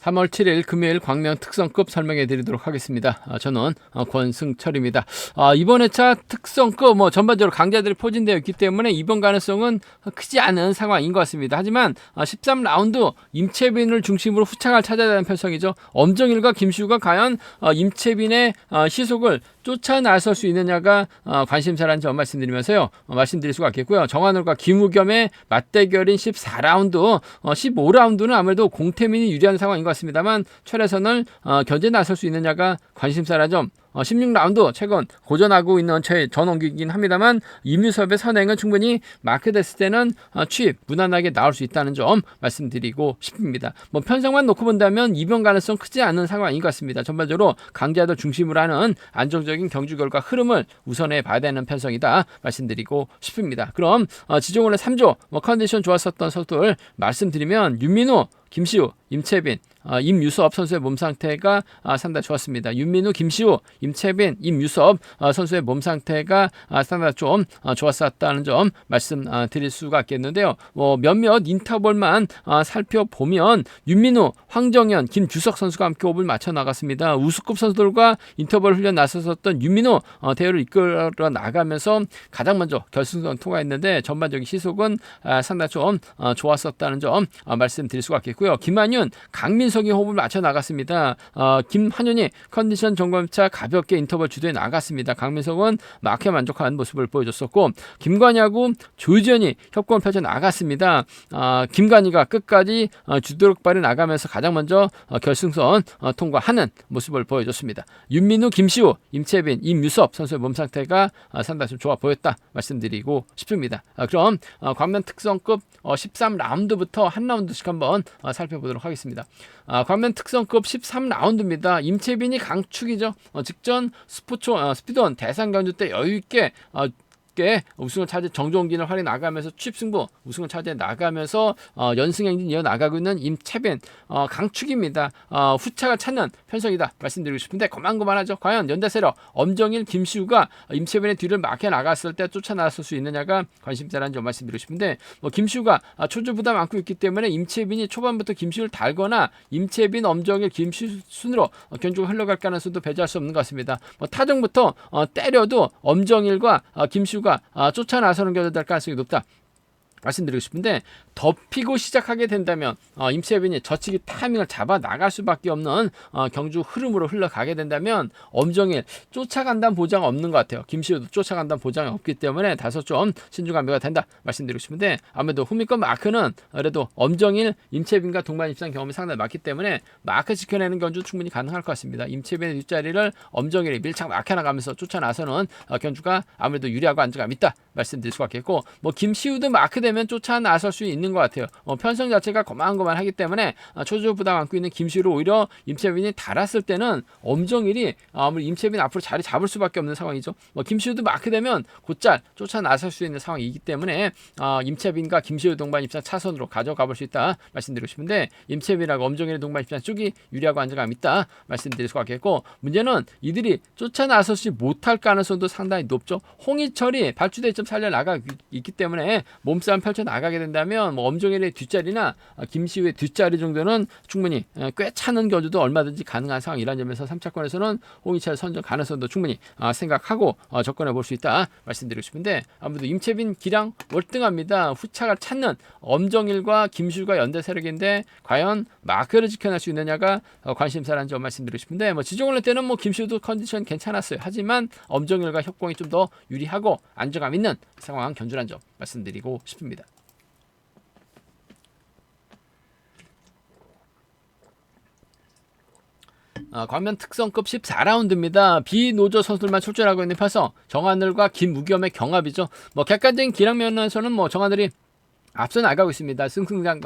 3월 7일 금요일 광명 특성급 설명해 드리도록 하겠습니다. 저는 권승철입니다. 이번 회차 특성급 전반적으로 강자들이 포진되어 있기 때문에 이번 가능성은 크지 않은 상황인 것 같습니다. 하지만 13라운드 임채빈을 중심으로 후차를 찾아야 되는 편성이죠. 엄정일과 김시우가 과연 임채빈의 시속을 쫓아 나설 수 있느냐가 관심사라는 점 말씀드리면서요. 말씀드릴 수가 있겠고요. 정한울과 김우겸의 맞대결인 14라운드, 15라운드는 아무래도 공태민이 유리한 상황인 것 같습니다만 철회선을 견제 나설 수 있느냐가 관심사라는 점. 16라운드 최근 고전하고 있는 전원기이긴 합니다만 임유섭의 선행은 충분히 마크됐을 때는 취입 무난하게 나올 수 있다는 점 말씀드리고 싶습니다. 편성만 놓고 본다면 이변 가능성 크지 않은 상황인 것 같습니다. 전반적으로 강자들 중심으로 하는 안정적인 경주 결과 흐름을 우선해 봐야 되는 편성이다 말씀드리고 싶습니다. 그럼 지정원래 3조 컨디션 좋았었던 선수들 말씀드리면 윤민우, 김시우, 임채빈, 임유섭 선수의 몸 상태가 상당히 좋았습니다. 윤민우, 김시우, 임채빈, 임유섭 선수의 몸 상태가 상당히 좀 좋았었다는 점 말씀드릴 수가 있겠는데요. 몇몇 인터벌만 살펴보면 윤민우, 황정현, 김주석 선수가 함께 호흡을 맞춰 나갔습니다. 우수급 선수들과 인터벌 훈련 나섰었던 윤민우 대회를 이끌어 나가면서 가장 먼저 결승선 통과했는데 전반적인 시속은 상당히 좀 좋았었다는 점 말씀드릴 수가 있겠고요. 김한윤, 강민석이 호흡을 맞춰 나갔습니다. 김한윤이 컨디션 점검차 가볍게 인터벌 주도에 나갔습니다. 강민석은 막혀 만족한 모습을 보여줬었고 김관희하고 조지현이 협공을 펼쳐 나갔습니다. 김관희가 끝까지 주도력발이 나가면서 가장 먼저 결승선 통과하는 모습을 보여줬습니다. 윤민우, 김시우, 임채빈, 임유섭 선수의 몸 상태가 상당히 좀 좋아 보였다 말씀드리고 싶습니다. 그럼 광명 특성급 13라운드부터 한 라운드씩 한번 살펴보도록 하겠습니다. 광명 특성급 13라운드입니다. 임채빈이 강축이죠. 직전 스피드원 대상 경주 때 여유있게 우승을 차지 정종기를 활용 나가면서 취입승부 우승을 차지해 나가면서 연승행진 이어나가고 있는 임채빈 강축입니다. 후차가 찾는 편성이다 말씀드리고 싶은데 고만고만하죠. 과연 연대세력 엄정일, 김시우가 임채빈의 뒤를 막혀 나갔을 때 쫓아나설 수 있느냐가 관심사라는 점 말씀드리고 싶은데 김시우가 초조 부담 안고 있기 때문에 임채빈이 초반부터 김시우를 달거나 임채빈, 엄정일, 김시우 순으로 경주가 흘러갈 가능성도 배제할 수 없는 것 같습니다. 타정부터 때려도 엄정일과 김시우가 쫓아 나서는 경우가 될 가능성이 높다 말씀드리고 싶은데 덮이고 시작하게 된다면 임채빈이 젖히기 타이밍을 잡아 나갈 수밖에 없는 경주 흐름으로 흘러가게 된다면 엄정일 쫓아간다는 보장은 없는 것 같아요. 김시우도 쫓아간다는 보장이 없기 때문에 다소 좀 신중감비가 된다 말씀드리고 싶은데 아무래도 후미권 마크는 그래도 엄정일, 임채빈과 동반 입상 경험이 상당히 많기 때문에 마크 지켜내는 경주 충분히 가능할 것 같습니다. 임채빈의 뒷자리를 엄정일이 밀착 막혀나가면서 쫓아 나서는 경주가 아무래도 유리하고 안정감 있다 말씀드릴 수가 있겠고 김시우도 마크 되면 쫓아 나설 수 있는 것 같아요. 편성 자체가 고만고만하기 때문에 초조 부담 안고 있는 김시우를 오히려 임채빈이 달았을 때는 엄정일이 임채빈 앞으로 자리 잡을 수밖에 없는 상황이죠. 김시우도 마크 되면 곧잘 쫓아 나설 수 있는 상황이기 때문에 임채빈과 김시우 동반 입상 차선으로 가져가 볼 수 있다 말씀드리고 싶은데 임채빈하고 엄정일의 동반 입상 쪽이 유리하고 안정감 있다 말씀드릴 수가 있겠고 문제는 이들이 쫓아 나서지 못할 가능성도 상당히 높죠. 홍희철이 발주대 좀 살려 나가 있기 때문에 몸싸움 펼쳐 나가게 된다면 엄정일의 뒷자리나 김시우의 뒷자리 정도는 충분히 꽤 차는 경주도 얼마든지 가능한 상황이라는 점에서 3차권에서는 홍희철 선정 가능성도 충분히 생각하고 접근해 볼 수 있다 말씀드리고 싶은데 아무래도 임채빈 기량 월등합니다. 후차가 찾는 엄정일과 김시우가 연대 세력인데 과연 마크를 지켜낼 수 있느냐가 관심사라는 점 말씀드리고 싶은데 지정원래 때는 김시우도 컨디션 괜찮았어요. 하지만 엄정일과 협공이 좀 더 유리하고 안정감 있는 상황 견주라는 점 말씀드리고 싶습니다. 광명 특성급 14라운드입니다. 비노조 선수들만 출전하고 있는 편성 정하늘과 김우겸의 경합이죠. 객관적인 기량 면에서는 정하늘이 앞서 나가고 있습니다. 승승장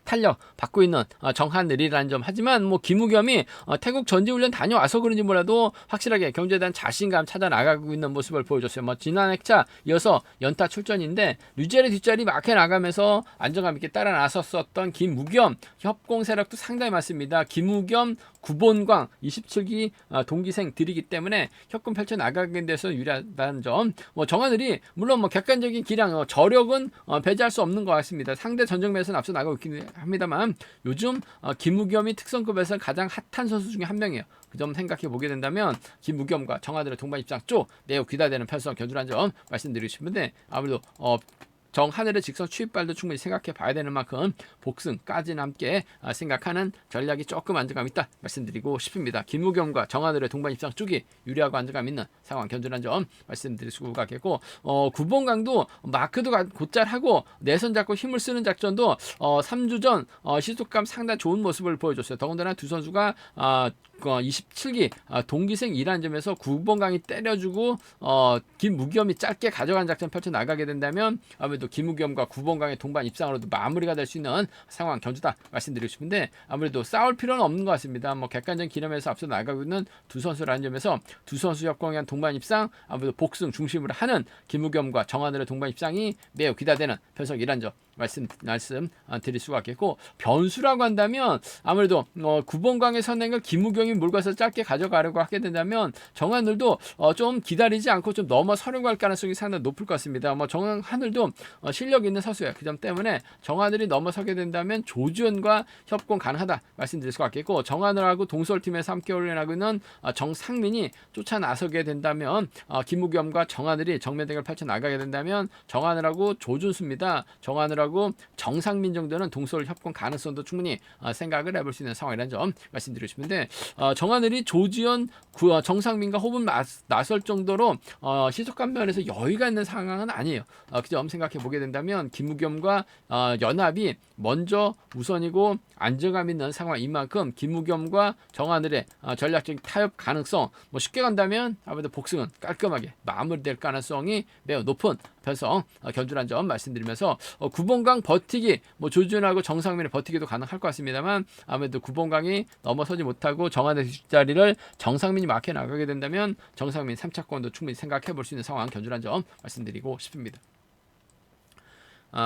탄력 받고 있는 정하늘이라는 점. 하지만 김우겸이 태국 전지훈련 다녀와서 그런지 몰라도 확실하게 경주에 대한 자신감 찾아 나가고 있는 모습을 보여줬어요. 지난 회차 이어서 연타 출전인데 류젤의 뒷자리 막혀 나가면서 안정감 있게 따라 나섰었던 김우겸 협공 세력도 상당히 많습니다. 김우겸, 구본광 27기 동기생들이기 때문에 협공 펼쳐 나가게 돼서 유리하다는 점. 정하늘이 물론 객관적인 기량 저력은 배제할 수 없는 없는 것 같습니다. 상대 전적면에서는 앞서 나가고 있긴 합니다만 요즘 김우겸이 특성급에서 가장 핫한 선수 중에 한 명이에요. 그 점 생각해 보게 된다면 김우겸과 정하늘의 동반 입장 쪽 매우 귀다되는 편성 견주란 점 말씀드리고 싶은데 아무래도 정하늘의 직선 추입발도 충분히 생각해 봐야 되는 만큼 복승까지는 함께 생각하는 전략이 조금 안정감 있다 말씀드리고 싶습니다. 김우겸과 정하늘의 동반 입장 쪽이 유리하고 안정감 있는 상황 견주란 점 말씀드릴 수가 있겠고 9번 강도 마크도 곧잘하고 내선 잡고 힘을 쓰는 작전도 3주 전 시속감 상당히 좋은 모습을 보여줬어요. 더군다나 두 선수가 27기 동기생이라는 점에서 9번 강이 때려주고 김우겸이 짧게 가져간 작전 펼쳐 나가게 된다면 아무래도 김우겸과 9번 강의 동반 입상으로도 마무리가 될 수 있는 상황 견주다 말씀드리고 싶은데 아무래도 싸울 필요는 없는 것 같습니다. 객관적 기념에서 앞서 나가고 있는 두 선수라는 점에서 두 선수 협공에 한 동반 입상 아무래도 복승 중심으로 하는 김우겸과 정하늘의 동반 입상이 매우 기대되는 편성이란 점 말씀 드릴 수가 있겠고 변수라고 한다면 아무래도 9번 강의 선행을 김우겸이 몰고서 짧게 가져가려고 하게 된다면 정하늘도 좀 기다리지 않고 좀 넘어서려고 할 가능성이 상당히 높을 것 같습니다. 정하늘도 실력 있는 선수예요. 그 점 때문에 정하늘이 넘어서게 된다면 조주현과 협공 가능하다 말씀드릴 수가 있겠고 정하늘하고 동서울팀에서 함께 훈련하고 있는 정상민이 쫓아 나서게 된다면 김우겸과 정하늘이 정면 대결 펼쳐 나가게 된다면 정하늘하고 조준수입니다. 정하늘하고 정상민 정도는 동서울 협공 가능성도 충분히 생각을 해볼 수 있는 상황이라는 점 말씀드리고 싶은데 정하늘이 조지현, 정상민과 호흡 나설 정도로 시속감 면에서 여유가 있는 상황은 아니에요. 그 점 생각해 보게 된다면 김우겸과 연합이 먼저 우선이고 안정감 있는 상황인 만큼 김우겸과 정하늘의 전략적인 타협 가능성 쉽게 간다면 아무래도 복승은 깔끔하게 마무리될 가능성이 매우 높은 편성 견주란 점 말씀드리면서 9번강 버티기 조준하고 정상민의 버티기도 가능할 것 같습니다만 아무래도 9번강이 넘어서지 못하고 정하늘 뒷자리를 정상민이 막혀 나가게 된다면 정상민 3차권도 충분히 생각해 볼 수 있는 상황 견주란 점 말씀드리고 싶습니다.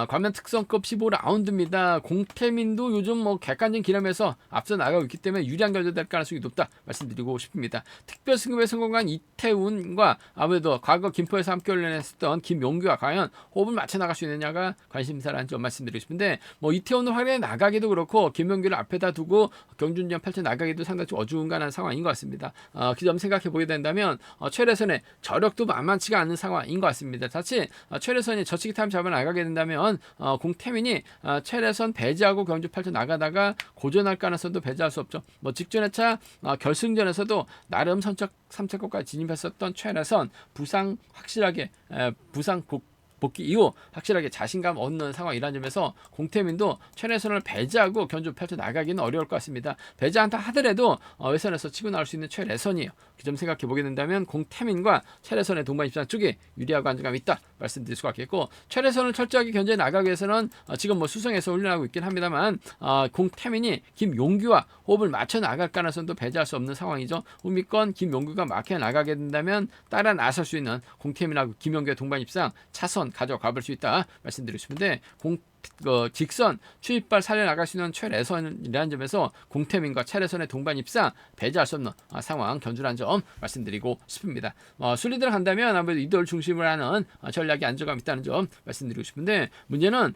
과면 특성급 15라운드입니다. 공태민도 요즘 객관적인 기념에서 앞서 나가고 있기 때문에 유리한 결정될 가능성이 높다 말씀드리고 싶습니다. 특별 승급에 성공한 이태훈과 아무래도 과거 김포에서 함께 훈련했었던 김용규와 과연 호흡을 맞춰 나갈 수 있느냐가 관심사라는 점 말씀드리고 싶은데 이태훈을 활약해 나가기도 그렇고 김용규를 앞에다 두고 경준전 펼쳐 나가기도 상당히 어중간한 상황인 것 같습니다. 그 점 생각해 보게 된다면 최래선의 저력도 만만치가 않은 상황인 것 같습니다. 자칫 최래선이 저치기 타임 잡아 나가게 된다면 공태민이 최래선 배제하고 경주 펼쳐 나가다가 고전할 가능성도 배제할 수 없죠. 직전에 차 결승전에서도 나름 선착 3차권까지 진입했었던 최래선 부상 확실하게 복귀 이후 확실하게 자신감 얻는 상황이라는 점에서 공태민도 최래선을 배제하고 견주 펼쳐 나가기는 어려울 것 같습니다. 배제한다 하더라도 외선에서 치고 나올 수 있는 최래선이에요. 그 점 생각해 보게 된다면 공태민과 최래선의 동반 입장 쪽에 유리하고 안정감이 있다 말씀드릴 수가 있겠고 최래선을 철저하게 견제해 나가기 위해서는 지금 수성에서 훈련하고 있긴 합니다만 공태민이 김용규와 호흡을 맞춰 나갈 가능성도 배제할 수 없는 상황이죠. 우미권 김용규가 막혀 나가게 된다면 따라 나설 수 있는 공태민하고 김용규의 동반 입상 차선 가져가 볼 수 있다 말씀드리고 싶은데 직선 추입발 살려나갈 수 있는 최래선이라는 점에서 공태민과 최래선의 동반 입상 배제할 수 없는 상황 견주라는 점 말씀드리고 싶습니다. 순리대로 간다면 아무래도 이돌 중심을 하는 전략이 안정감 있다는 점 말씀드리고 싶은데 문제는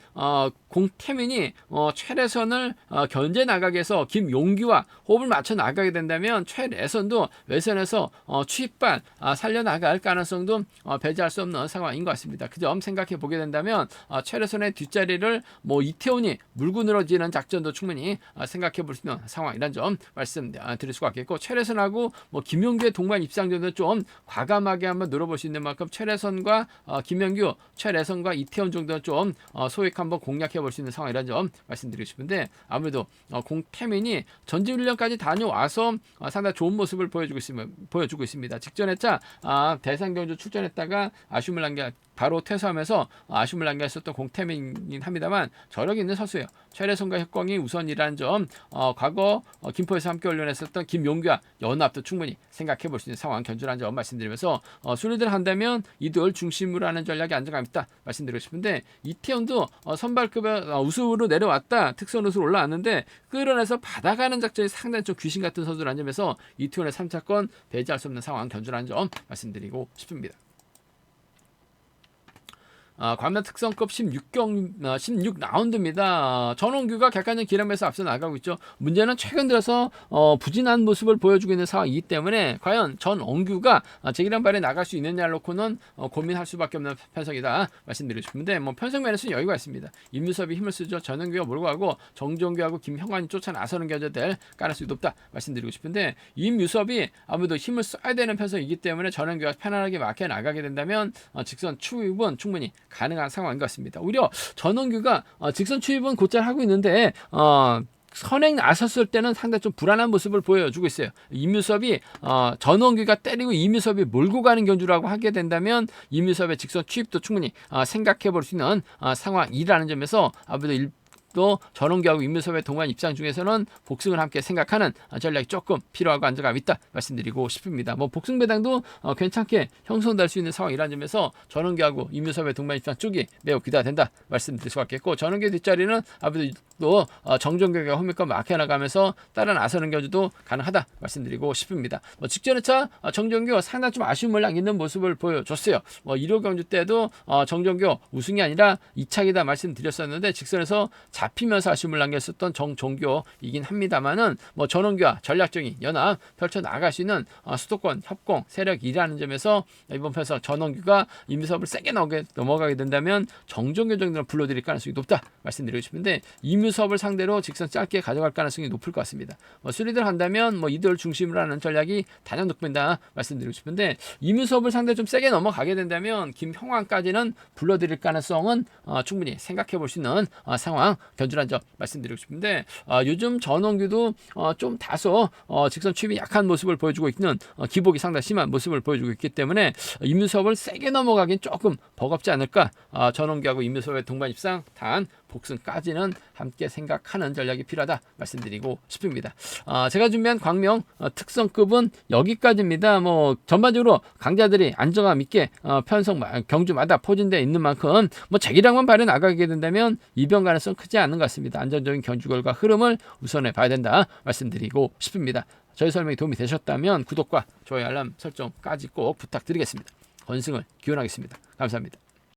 공태민이 최래선을 견제 나가게 해서 김용규와 호흡을 맞춰 나가게 된다면 최래선도 외선에서 추입발 살려나갈 가능성도 배제할 수 없는 상황인 것 같습니다. 그 점 생각해 보게 된다면 최래선의 뒷자리를 이태훈이 물고 늘어지는 작전도 충분히 생각해 볼 수 있는 상황이란 점 말씀드릴 수가 있겠고 최래선하고 김용규의 동반 입상 정도 좀 과감하게 한번 늘어볼 수 있는 만큼 최래선과 김용규, 최래선과 이태훈 정도는 좀 소액 한번 공략해 볼 수 있는 상황이란 점 말씀드리고 싶은데 아무래도 공태민이 전지훈련까지 다녀와서 상당히 좋은 모습을 보여주고 있습니다. 직전에 대상경주 출전했다가 아쉬움을 남겨 바로 퇴소하면서 아쉬움을 남겼었던 공태민이긴 합니다만 저력이 있는 선수예요. 최래선과 협공이 우선이라는 점 과거 김포에서 함께 훈련했었던 김용규와 연합도 충분히 생각해 볼 수 있는 상황 견주라는 점 말씀드리면서 순위대로 한다면 이들 중심으로 하는 전략이 안정감 있다 말씀드리고 싶은데 이태훈도 선발급에 우수로 내려왔다 특선 우수로 올라왔는데 끌어내서 받아가는 작전이 상당히 좀 귀신 같은 선수라는 점에서 이태훈의 3차권 배제할 수 없는 상황 견주라는 점 말씀드리고 싶습니다. 광명 특성급 16 라운드입니다. 전원규가 객관적 기량에서 앞서 나가고 있죠. 문제는 최근 들어서 부진한 모습을 보여주고 있는 상황이기 때문에 과연 전원규가 제기량 발에 나갈 수 있느냐를 놓고는 고민할 수밖에 없는 편성이다 말씀드리고 싶은데 뭐 편성 면에서는 여유가 있습니다. 임유섭이 힘을 쓰죠. 전원규가 몰고 가고 정종규하고 김형관이 쫓아 나서는 견제될 가능성이 높다 말씀드리고 싶은데 임유섭이 아무래도 힘을 써야 되는 편성이기 때문에 전원규가 편안하게 막혀 나가게 된다면 직선 추입은 충분히 가능한 상황인 것 같습니다. 오히려 전원규가 직선 추입은 곧잘 하고 있는데 선행 나섰을 때는 상당히 좀 불안한 모습을 보여주고 있어요. 임유섭이 전원규가 때리고 임유섭이 몰고 가는 견주라고 하게 된다면 임유섭의 직선 추입도 충분히 생각해 볼 수 있는 상황이라는 점에서 아무래도 또 전원규하고 임유섭의 동반 입장 중에서는 복승을 함께 생각하는 전략이 조금 필요하고 안정감이 있다 말씀드리고 싶습니다. 뭐 복승 배당도 괜찮게 형성될 수 있는 상황이라는 점에서 전원규하고 임유섭의 동반 입장 쪽이 매우 기대가 된다 말씀드릴 수가 있겠고, 전원규 뒷자리는 아무래도 또 정종규가 호밀과 막혀나가면서 따라 나서는 견주도 가능하다 말씀드리고 싶습니다. 직전 회차 정종규 상당히 좀 아쉬움을 남기는 모습을 보여줬어요. 1호 경주 때도 정종규 우승이 아니라 2착이다 말씀드렸었는데 직선에서 잡히면서 아쉬움을 남겼었던 정종규이긴 합니다만은 전원규와 전략적인 연합 펼쳐 나갈 수 있는 수도권 협공 세력이라는 점에서 이번 편에서 전원규가 임유섭을 세게 넘어가게 된다면 정종규 정도는 불러들일 가능성이 높다 말씀드리고 싶은데, 임유섭을 상대로 직선 짧게 가져갈 가능성이 높을 것 같습니다. 수리들 한다면 이들 중심으로 하는 전략이 단연 돋보인다 말씀드리고 싶은데, 임유섭을 상대로 좀 세게 넘어가게 된다면 김형환까지는 불러들일 가능성은 충분히 생각해 볼 수 있는 상황 견주란 점 말씀드리고 싶은데, 요즘 전원규도 좀 다소 직선 추입이 약한 모습을 보여주고 있는 기복이 상당히 심한 모습을 보여주고 있기 때문에 임유섭을 세게 넘어가긴 조금 버겁지 않을까. 전원규하고 임유섭의 동반 입상 단 복승까지는 함께 생각하는 전략이 필요하다 말씀드리고 싶습니다. 제가 준비한 광명 특성급은 여기까지입니다. 전반적으로 강자들이 안정감 있게 편성 경주마다 포진되어 있는 만큼 제기량만 발에 나가게 된다면 이변 가능성 크지 않은 것 같습니다. 안정적인 경주 결과 흐름을 우선해 봐야 된다 말씀드리고 싶습니다. 저희 설명이 도움이 되셨다면 구독과 좋아요 알람 설정까지 꼭 부탁드리겠습니다. 권승을 기원하겠습니다. 감사합니다.